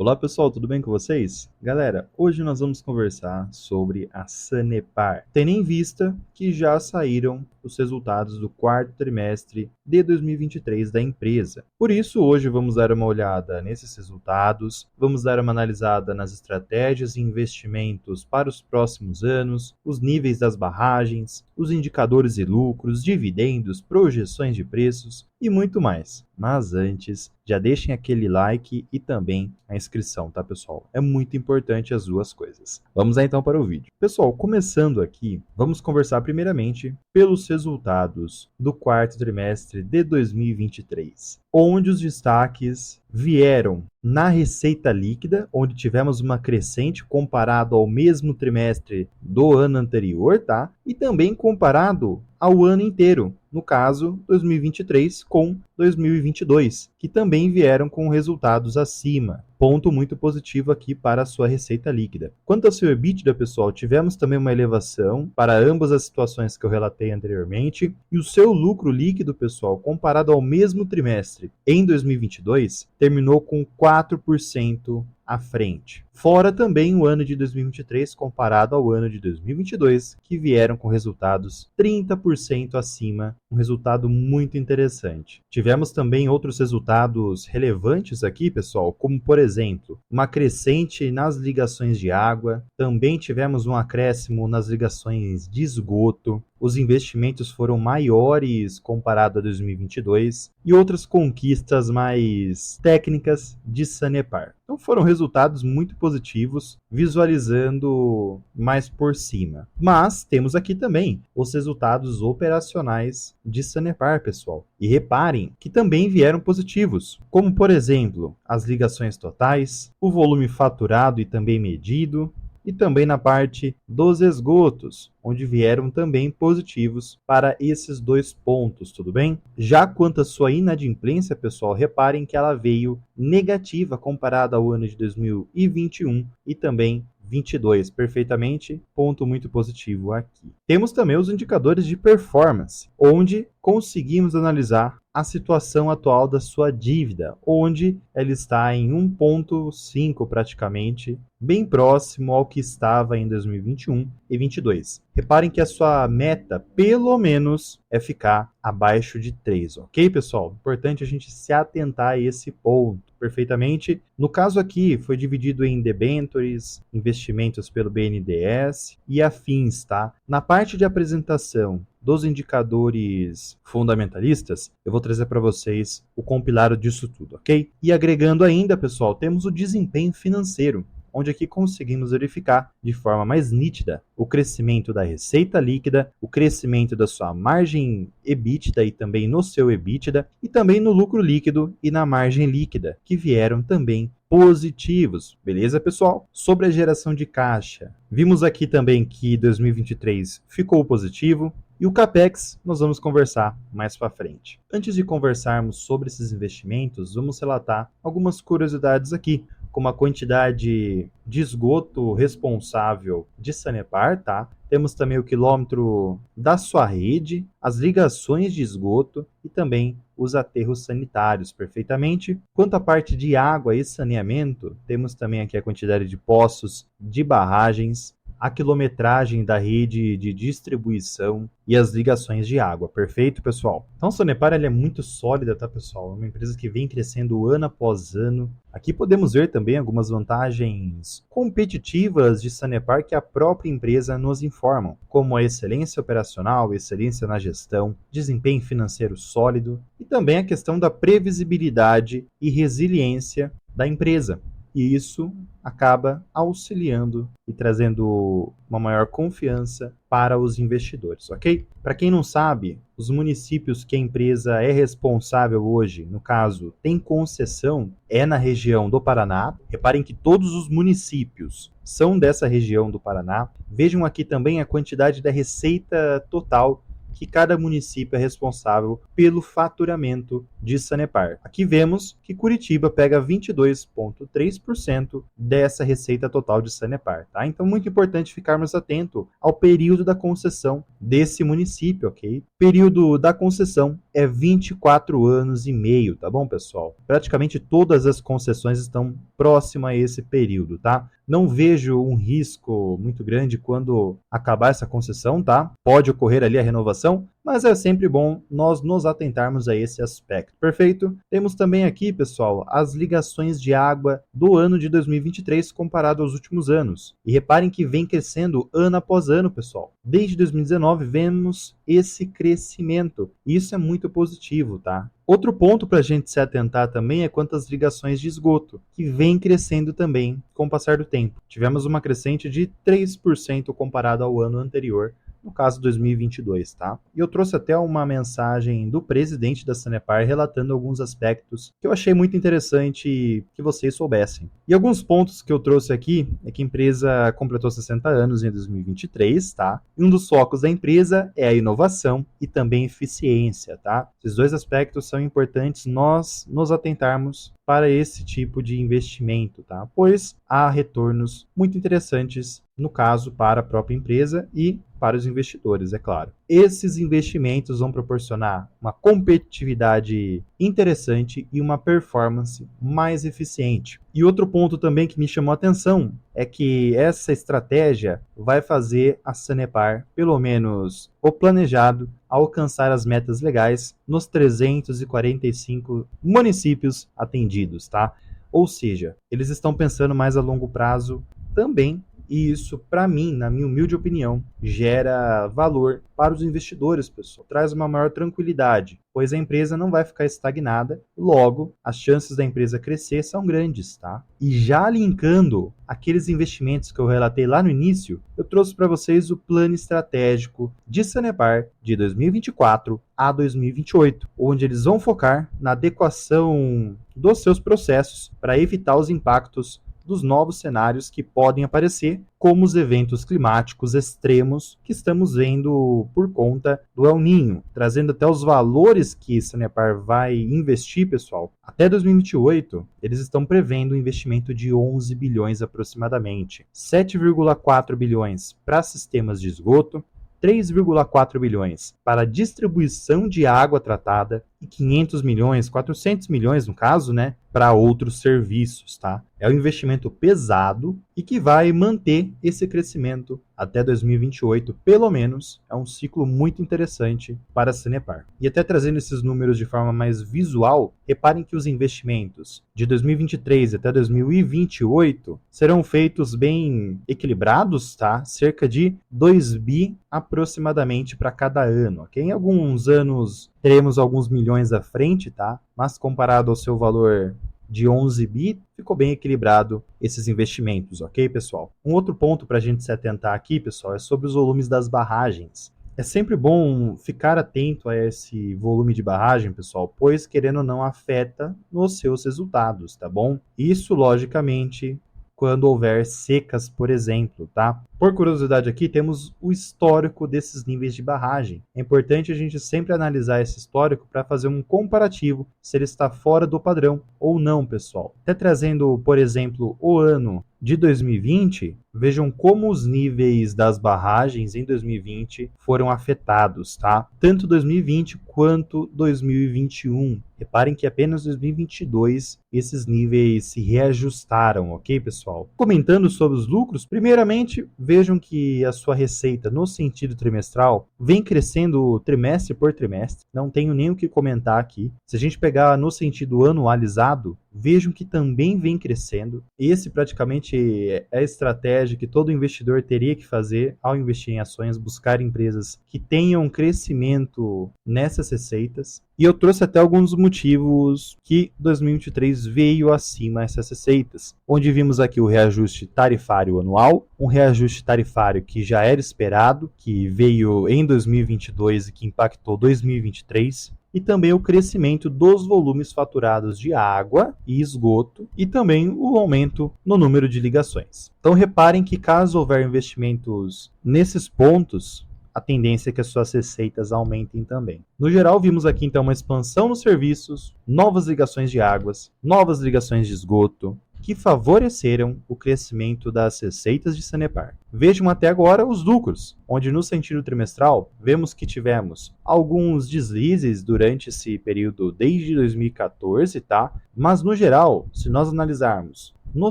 Olá pessoal, tudo bem com vocês? Galera, hoje nós vamos conversar sobre a Sanepar, tendo em vista que já saíram os resultados do quarto trimestre de 2023 da empresa. Por isso, hoje vamos dar uma olhada nesses resultados, vamos dar uma analisada nas estratégias e investimentos para os próximos anos, os níveis das barragens, os indicadores de lucros, dividendos, projeções de preços e muito mais. Mas antes, já deixem aquele like e também a inscrição, tá, pessoal? É muito importante as duas coisas. Vamos lá então para o vídeo. Pessoal, começando aqui, vamos conversar primeiramente pelos resultados do quarto trimestre de 2023, onde os destaques vieram na receita líquida, onde tivemos uma crescente comparado ao mesmo trimestre do ano anterior, tá? E também comparado ao ano inteiro, no caso 2023 com 2022, que também vieram com resultados acima. Ponto muito positivo aqui para a sua receita líquida. Quanto ao seu EBITDA, pessoal, tivemos também uma elevação para ambas as situações que eu relatei anteriormente, e o seu lucro líquido, pessoal, comparado ao mesmo trimestre em 2022, terminou com 4% à frente. Fora também o ano de 2023 comparado ao ano de 2022, que vieram com resultados 30% acima, um resultado muito interessante. Tivemos também outros resultados relevantes aqui, pessoal, como por exemplo, uma crescente nas ligações de água, também tivemos um acréscimo nas ligações de esgoto, os investimentos foram maiores comparado a 2022 e outras conquistas mais técnicas de Sanepar. Então foram resultados muito positivos, visualizando mais por cima. Mas temos aqui também os resultados operacionais de Sanepar, pessoal. E reparem que também vieram positivos, como por exemplo, as ligações totais, o volume faturado e também medido, e também na parte dos esgotos, onde vieram também positivos para esses dois pontos, tudo bem? Já quanto à sua inadimplência, pessoal, reparem que ela veio negativa comparada ao ano de 2021 e também 22, perfeitamente, ponto muito positivo aqui. Temos também os indicadores de performance, onde conseguimos analisar a situação atual da sua dívida, onde ela está em 1,5 praticamente, bem próximo ao que estava em 2021 e 22. Reparem que a sua meta, pelo menos, é ficar abaixo de 3, ok, pessoal? Importante a gente se atentar a esse ponto perfeitamente. No caso aqui, foi dividido em debentures, investimentos pelo BNDES e afins, tá? Na parte de apresentação dos indicadores fundamentalistas, eu vou trazer para vocês o compilado disso tudo, ok? E agregando ainda, pessoal, temos o desempenho financeiro, onde aqui conseguimos verificar de forma mais nítida o crescimento da receita líquida, o crescimento da sua margem EBITDA e também no seu EBITDA, e também no lucro líquido e na margem líquida, que vieram também positivos. Beleza, pessoal? Sobre a geração de caixa, vimos aqui também que 2023 ficou positivo, e o CAPEX nós vamos conversar mais para frente. Antes de conversarmos sobre esses investimentos, vamos relatar algumas curiosidades aqui, como a quantidade de esgoto responsável de Sanepar, tá? Temos também o quilômetro da sua rede, as ligações de esgoto e também os aterros sanitários, perfeitamente. Quanto à parte de água e saneamento, temos também aqui a quantidade de poços, de barragens, a quilometragem da rede de distribuição e as ligações de água. Perfeito, pessoal? Então, a Sanepar é muito sólida, tá, pessoal? É uma empresa que vem crescendo ano após ano. Aqui podemos ver também algumas vantagens competitivas de Sanepar que a própria empresa nos informam, como a excelência operacional, excelência na gestão, desempenho financeiro sólido e também a questão da previsibilidade e resiliência da empresa. E isso acaba auxiliando e trazendo uma maior confiança para os investidores, ok? Para quem não sabe, os municípios que a empresa é responsável hoje, no caso, tem concessão, é na região do Paraná. Reparem que todos os municípios são dessa região do Paraná. Vejam aqui também a quantidade da receita total que cada município é responsável pelo faturamento de Sanepar. Aqui vemos que Curitiba pega 22,3% dessa receita total de Sanepar, tá? Então, muito importante ficarmos atentos ao período da concessão desse município, ok? Período da concessão é 24 anos e meio, tá bom, pessoal? Praticamente todas as concessões estão próximas a esse período, tá? Não vejo um risco muito grande quando acabar essa concessão, tá? Pode ocorrer ali a renovação, mas é sempre bom nós nos atentarmos a esse aspecto. Perfeito? Temos também aqui, pessoal, as ligações de água do ano de 2023 comparado aos últimos anos. E reparem que vem crescendo ano após ano, pessoal. Desde 2019 vemos esse crescimento. Isso é muito positivo, tá? Outro ponto para a gente se atentar também é quanto às ligações de esgoto, que vem crescendo também com o passar do tempo. Tivemos uma crescente de 3% comparado ao ano anterior, no caso 2022, tá? E eu trouxe até uma mensagem do presidente da Sanepar relatando alguns aspectos que eu achei muito interessante que vocês soubessem. E alguns pontos que eu trouxe aqui é que a empresa completou 60 anos em 2023, tá? E um dos focos da empresa é a inovação e também eficiência, tá? Esses dois aspectos são importantes nós nos atentarmos para esse tipo de investimento, tá? Pois há retornos muito interessantes, no caso, para a própria empresa e para os investidores, é claro. Esses investimentos vão proporcionar uma competitividade interessante e uma performance mais eficiente. E outro ponto também que me chamou a atenção é que essa estratégia vai fazer a Sanepar, pelo menos o planejado, alcançar as metas legais nos 345 municípios atendidos, tá? Ou seja, eles estão pensando mais a longo prazo também. E isso, para mim, na minha humilde opinião, gera valor para os investidores, pessoal. Traz uma maior tranquilidade, pois a empresa não vai ficar estagnada, logo, as chances da empresa crescer são grandes, tá? E já linkando aqueles investimentos que eu relatei lá no início, eu trouxe para vocês o plano estratégico de Sanepar de 2024 a 2028, onde eles vão focar na adequação dos seus processos para evitar os impactos dos novos cenários que podem aparecer, como os eventos climáticos extremos que estamos vendo por conta do El Niño, trazendo até os valores que Sanepar vai investir, pessoal. Até 2028, eles estão prevendo um investimento de 11 bilhões aproximadamente, 7,4 bilhões para sistemas de esgoto, 3,4 bilhões para distribuição de água tratada e 500 milhões, 400 milhões no caso, né, para outros serviços, tá? É um investimento pesado e que vai manter esse crescimento até 2028, pelo menos. É um ciclo muito interessante para a Sanepar. E até trazendo esses números de forma mais visual, reparem que os investimentos de 2023 até 2028 serão feitos bem equilibrados, tá? Cerca de 2 bi aproximadamente para cada ano, ok? Em alguns anos teremos alguns milhões à frente, tá? Mas comparado ao seu valor de 11 bi, ficou bem equilibrado esses investimentos, ok, pessoal? Um outro ponto para a gente se atentar aqui, pessoal, é sobre os volumes das barragens. É sempre bom ficar atento a esse volume de barragem, pessoal, pois, querendo ou não, afeta nos seus resultados, tá bom? Isso, logicamente, quando houver secas, por exemplo, tá? Por curiosidade aqui, temos o histórico desses níveis de barragem. É importante a gente sempre analisar esse histórico para fazer um comparativo se ele está fora do padrão ou não, pessoal. Até trazendo, por exemplo, o ano de 2020, vejam como os níveis das barragens em 2020 foram afetados, tá? Tanto 2020 quanto 2021. Reparem que apenas 2022 esses níveis se reajustaram, ok, pessoal? Comentando sobre os lucros, primeiramente, vejam que a sua receita no sentido trimestral vem crescendo trimestre por trimestre. Não tenho nem o que comentar aqui. Se a gente pegar no sentido anualizado, vejam que também vem crescendo. Esse praticamente é a estratégia que todo investidor teria que fazer ao investir em ações, buscar empresas que tenham crescimento nessas receitas. E eu trouxe até alguns motivos que 2023 veio acima essas receitas, onde vimos aqui o reajuste tarifário anual, um reajuste tarifário que já era esperado, que veio em 2022 e que impactou 2023, e também o crescimento dos volumes faturados de água e esgoto e também o aumento no número de ligações. Então reparem que caso houver investimentos nesses pontos, a tendência é que as suas receitas aumentem também. No geral, vimos aqui então uma expansão nos serviços, novas ligações de águas, novas ligações de esgoto, que favoreceram o crescimento das receitas de Sanepar. Vejam até agora os lucros, onde no sentido trimestral vemos que tivemos alguns deslizes durante esse período desde 2014, tá? Mas no geral, se nós analisarmos no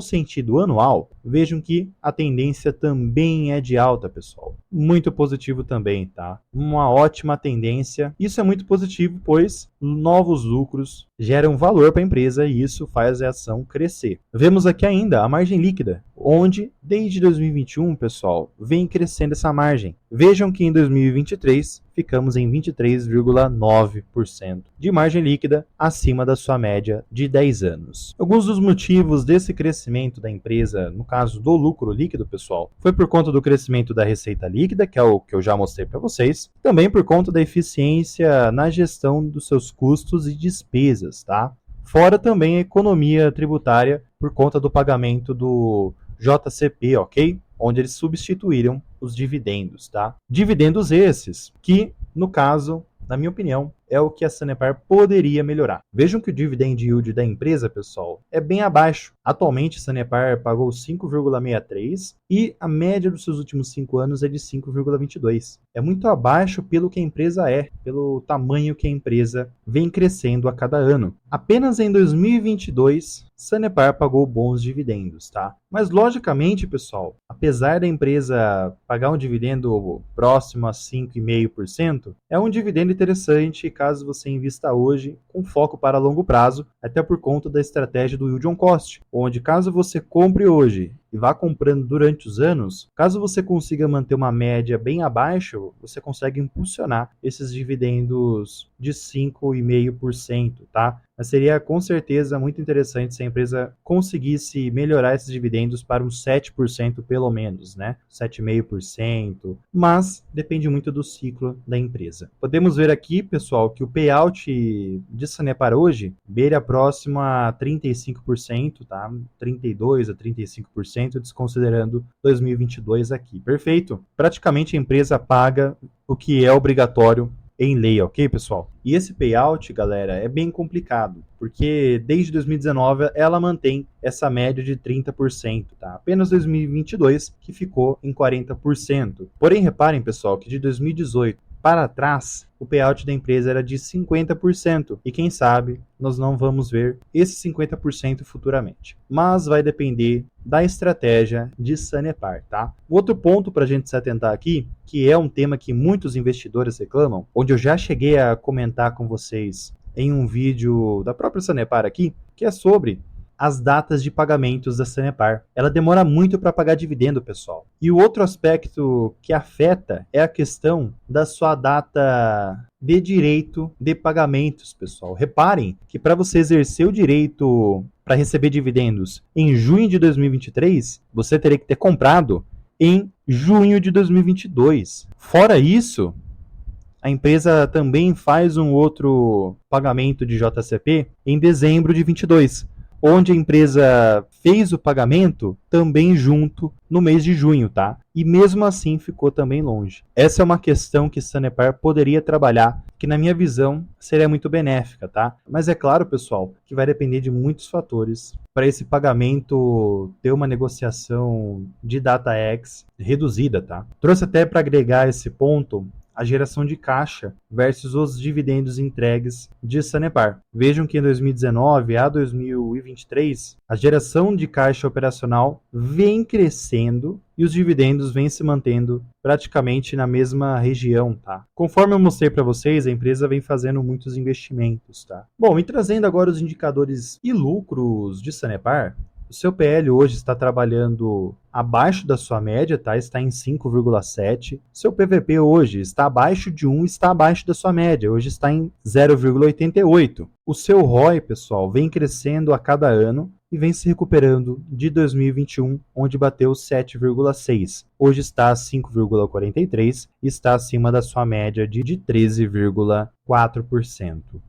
sentido anual, vejam que a tendência também é de alta, pessoal. Muito positivo também, tá? Uma ótima tendência. Isso é muito positivo, pois novos lucros geram valor para a empresa e isso faz a ação crescer. Vemos aqui ainda a margem líquida, onde desde 2021, pessoal, vem crescendo essa margem. Vejam que em 2023 ficamos em 23,9% de margem líquida acima da sua média de 10 anos. Alguns dos motivos desse crescimento da empresa, no caso do lucro líquido, pessoal, foi por conta do crescimento da receita líquida, que é o que eu já mostrei para vocês, também por conta da eficiência na gestão dos seus custos e despesas, tá? Fora também a economia tributária por conta do pagamento do JCP, ok? Onde eles substituíram os dividendos, tá? Dividendos esses que, no caso, na minha opinião, é o que a Sanepar poderia melhorar. Vejam que o dividend yield da empresa, pessoal, é bem abaixo. Atualmente, a Sanepar pagou 5,63 e a média dos seus últimos 5 anos é de 5,22. É muito abaixo pelo que a empresa é, pelo tamanho que a empresa vem crescendo a cada ano. Apenas em 2022, Sanepar pagou bons dividendos, tá? Mas, logicamente, pessoal, apesar da empresa pagar um dividendo próximo a 5,5%, é um dividendo interessante caso você invista hoje com foco para longo prazo, até por conta da estratégia do yield on cost, onde caso você compre hoje e vá comprando durante os anos, caso você consiga manter uma média bem abaixo, você consegue impulsionar esses dividendos de 5,5%, tá? Mas seria com certeza muito interessante se a empresa conseguisse melhorar esses dividendos para uns 7% pelo menos, né? 7,5%, mas depende muito do ciclo da empresa. Podemos ver aqui, pessoal, que o payout de Sanepar hoje beira próximo a 35%, tá? 32% a 35%, desconsiderando 2022 aqui. Perfeito? Praticamente a empresa paga o que é obrigatório em lei, ok, pessoal? E esse payout, galera, é bem complicado, porque desde 2019 ela mantém essa média de 30%, tá? Apenas 2022 que ficou em 40%. Porém, reparem, pessoal, que de 2018 para trás, o payout da empresa era de 50%. E quem sabe nós não vamos ver esse 50% futuramente. Mas vai depender da estratégia de Sanepar, tá? Outro ponto para a gente se atentar aqui, que é um tema que muitos investidores reclamam, onde eu já cheguei a comentar com vocês em um vídeo da própria Sanepar aqui, que é sobre as datas de pagamentos da Sanepar. Ela demora muito para pagar dividendo, pessoal. E o outro aspecto que afeta é a questão da sua data de direito de pagamentos, pessoal. Reparem que para você exercer o direito para receber dividendos em junho de 2023, você teria que ter comprado em junho de 2022. Fora isso, a empresa também faz um outro pagamento de JCP em dezembro de 22, onde a empresa fez o pagamento também junto no mês de junho, tá? E mesmo assim ficou também longe. Essa é uma questão que Sanepar poderia trabalhar, que na minha visão seria muito benéfica, tá? Mas é claro, pessoal, que vai depender de muitos fatores para esse pagamento ter uma negociação de data X reduzida, tá? Trouxe até para agregar esse ponto a geração de caixa versus os dividendos entregues de Sanepar. Vejam que em 2019 a 2023, a geração de caixa operacional vem crescendo e os dividendos vêm se mantendo praticamente na mesma região, tá? Conforme eu mostrei para vocês, a empresa vem fazendo muitos investimentos, tá? Bom, e trazendo agora os indicadores e lucros de Sanepar, o seu PL hoje está trabalhando abaixo da sua média, tá? Está em 5,7. Seu PVP hoje está abaixo de 1, está abaixo da sua média. Hoje está em 0,88. O seu ROI, pessoal, vem crescendo a cada ano e vem se recuperando de 2021, onde bateu 7,6. Hoje está a 5,43 e está acima da sua média de 13,4%.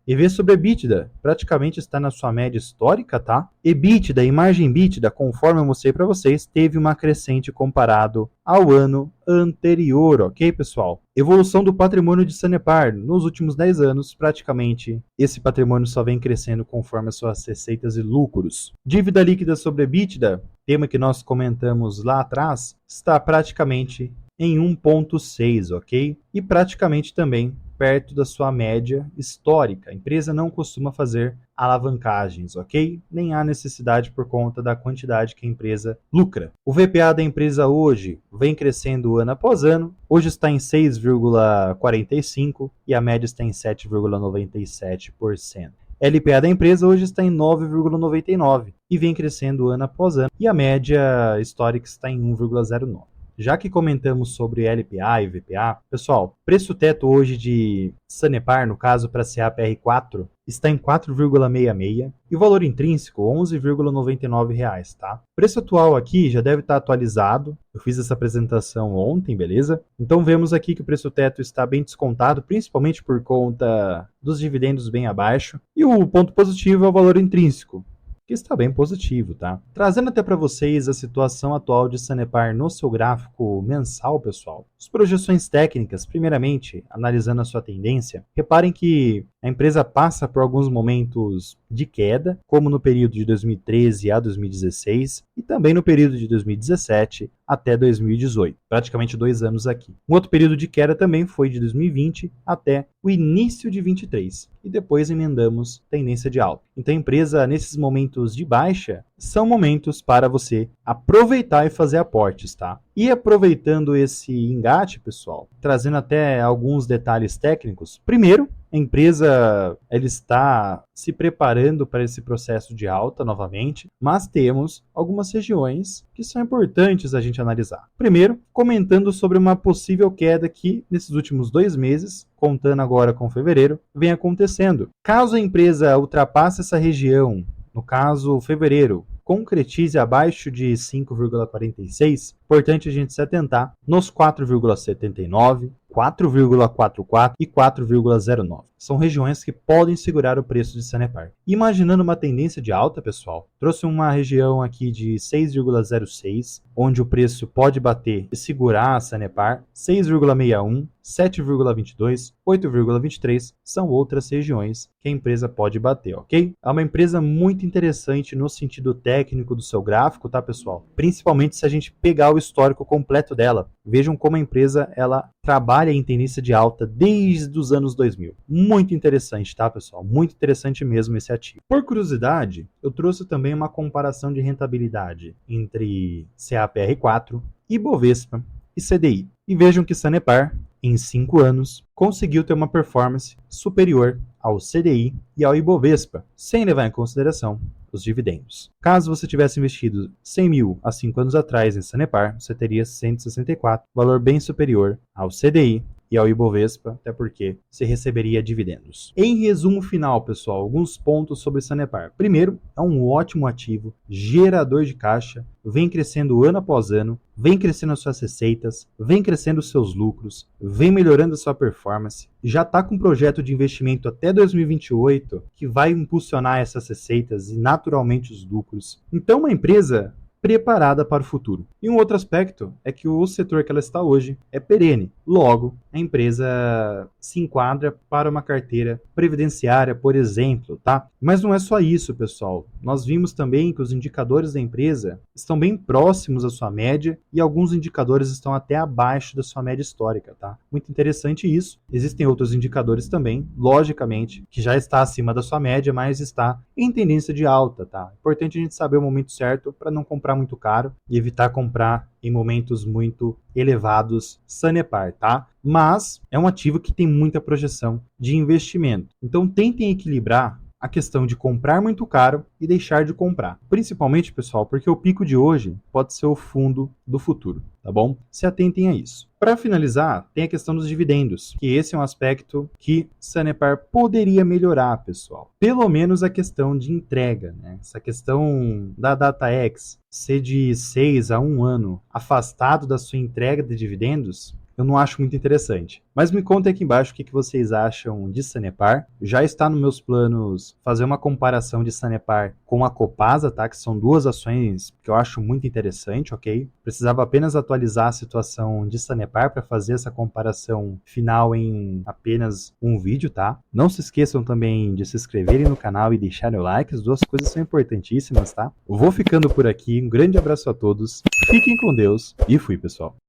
EV sobre EBITDA praticamente está na sua média histórica, tá? EBITDA e margem EBITDA, conforme eu mostrei para vocês, teve uma crescente comparado ao ano anterior, ok, pessoal? Evolução do patrimônio de Sanepar. Nos últimos 10 anos, praticamente, esse patrimônio só vem crescendo conforme as suas receitas e lucros. Dívida líquida sobre EBITDA, tema que nós comentamos lá atrás, está praticamente em 1,6, ok? E praticamente também perto da sua média histórica. A empresa não costuma fazer alavancagens, ok? Nem há necessidade por conta da quantidade que a empresa lucra. O VPA da empresa hoje vem crescendo ano após ano, hoje está em 6,45 e a média está em 7,97%. LPA da empresa hoje está em 9,99 e vem crescendo ano após ano, e a média histórica está em 1,09. Já que comentamos sobre LPA e VPA, pessoal, preço teto hoje de Sanepar, no caso para CAPR4, está em 4,66 e o valor intrínseco R$ 11,99, tá? O preço atual aqui já deve estar atualizado. Eu fiz essa apresentação ontem, beleza? Então vemos aqui que o preço teto está bem descontado, principalmente por conta dos dividendos bem abaixo. E o ponto positivo é o valor intrínseco, que está bem positivo, tá? Trazendo até para vocês a situação atual de Sanepar no seu gráfico mensal, pessoal. As projeções técnicas, primeiramente, analisando a sua tendência, reparem que a empresa passa por alguns momentos de queda, como no período de 2013 a 2016 e também no período de 2017 até 2018, praticamente 2 anos aqui. Um outro período de queda também foi de 2020 até o início de 23 e depois emendamos tendência de alta. Então a empresa, nesses momentos de baixa, são momentos para você aproveitar e fazer aportes, tá? E aproveitando esse engate, pessoal, trazendo até alguns detalhes técnicos. Primeiro, a empresa ela está se preparando para esse processo de alta novamente, mas temos algumas regiões que são importantes a gente analisar. Primeiro, comentando sobre uma possível queda que, nesses últimos 2 meses, contando agora com fevereiro, vem acontecendo. Caso a empresa ultrapasse essa região, no caso fevereiro, concretize abaixo de 5,46, importante a gente se atentar nos 4,79, 4,44 e 4,09. São regiões que podem segurar o preço de Sanepar. Imaginando uma tendência de alta, pessoal, trouxe uma região aqui de 6,06, onde o preço pode bater e segurar a Sanepar, 6,61, 7,22, 8,23 são outras regiões que a empresa pode bater, ok? É uma empresa muito interessante no sentido técnico do seu gráfico, tá, pessoal? Principalmente se a gente pegar o histórico completo dela. Vejam como a empresa ela trabalha em tendência de alta desde os anos 2000. Muito interessante, tá, pessoal? Muito interessante mesmo esse ativo. Por curiosidade, eu trouxe também uma comparação de rentabilidade entre CAPR4, Ibovespa e CDI. E vejam que Sanepar, em 5 anos, conseguiu ter uma performance superior ao CDI e ao Ibovespa, sem levar em consideração os dividendos. Caso você tivesse investido 100 mil há 5 anos atrás em Sanepar, você teria 164, valor bem superior ao CDI e ao Ibovespa, até porque você receberia dividendos. Em resumo final, pessoal, alguns pontos sobre Sanepar. Primeiro, é um ótimo ativo, gerador de caixa, vem crescendo ano após ano, vem crescendo as suas receitas, vem crescendo os seus lucros, vem melhorando a sua performance, já está com um projeto de investimento até 2028 que vai impulsionar essas receitas e naturalmente os lucros. Então, uma empresa preparada para o futuro. E um outro aspecto é que o setor que ela está hoje é perene. Logo, a empresa se enquadra para uma carteira previdenciária, por exemplo, tá? Mas não é só isso, pessoal. Nós vimos também que os indicadores da empresa estão bem próximos à sua média e alguns indicadores estão até abaixo da sua média histórica, tá? Muito interessante isso. Existem outros indicadores também, logicamente, que já está acima da sua média, mas está em tendência de alta, tá? Importante a gente saber o momento certo para não comprar muito caro e evitar comprar em momentos muito elevados Sanepar, tá? Mas é um ativo que tem muita projeção de investimento. Então tentem equilibrar a questão de comprar muito caro e deixar de comprar. Principalmente, pessoal, porque o pico de hoje pode ser o fundo do futuro, tá bom? Se atentem a isso. Para finalizar, tem a questão dos dividendos, que esse é um aspecto que Sanepar poderia melhorar, pessoal. Pelo menos a questão de entrega, né? Essa questão da DataX ser de 6 a 1 ano afastado da sua entrega de dividendos eu não acho muito interessante. Mas me contem aqui embaixo o que vocês acham de Sanepar. Já está nos meus planos fazer uma comparação de Sanepar com a Copasa, tá? Que são duas ações que eu acho muito interessante, ok? Precisava apenas atualizar a situação de Sanepar para fazer essa comparação final em apenas um vídeo, tá? Não se esqueçam também de se inscreverem no canal e deixarem o like, as duas coisas são importantíssimas, tá? Eu vou ficando por aqui, um grande abraço a todos, fiquem com Deus e fui, pessoal!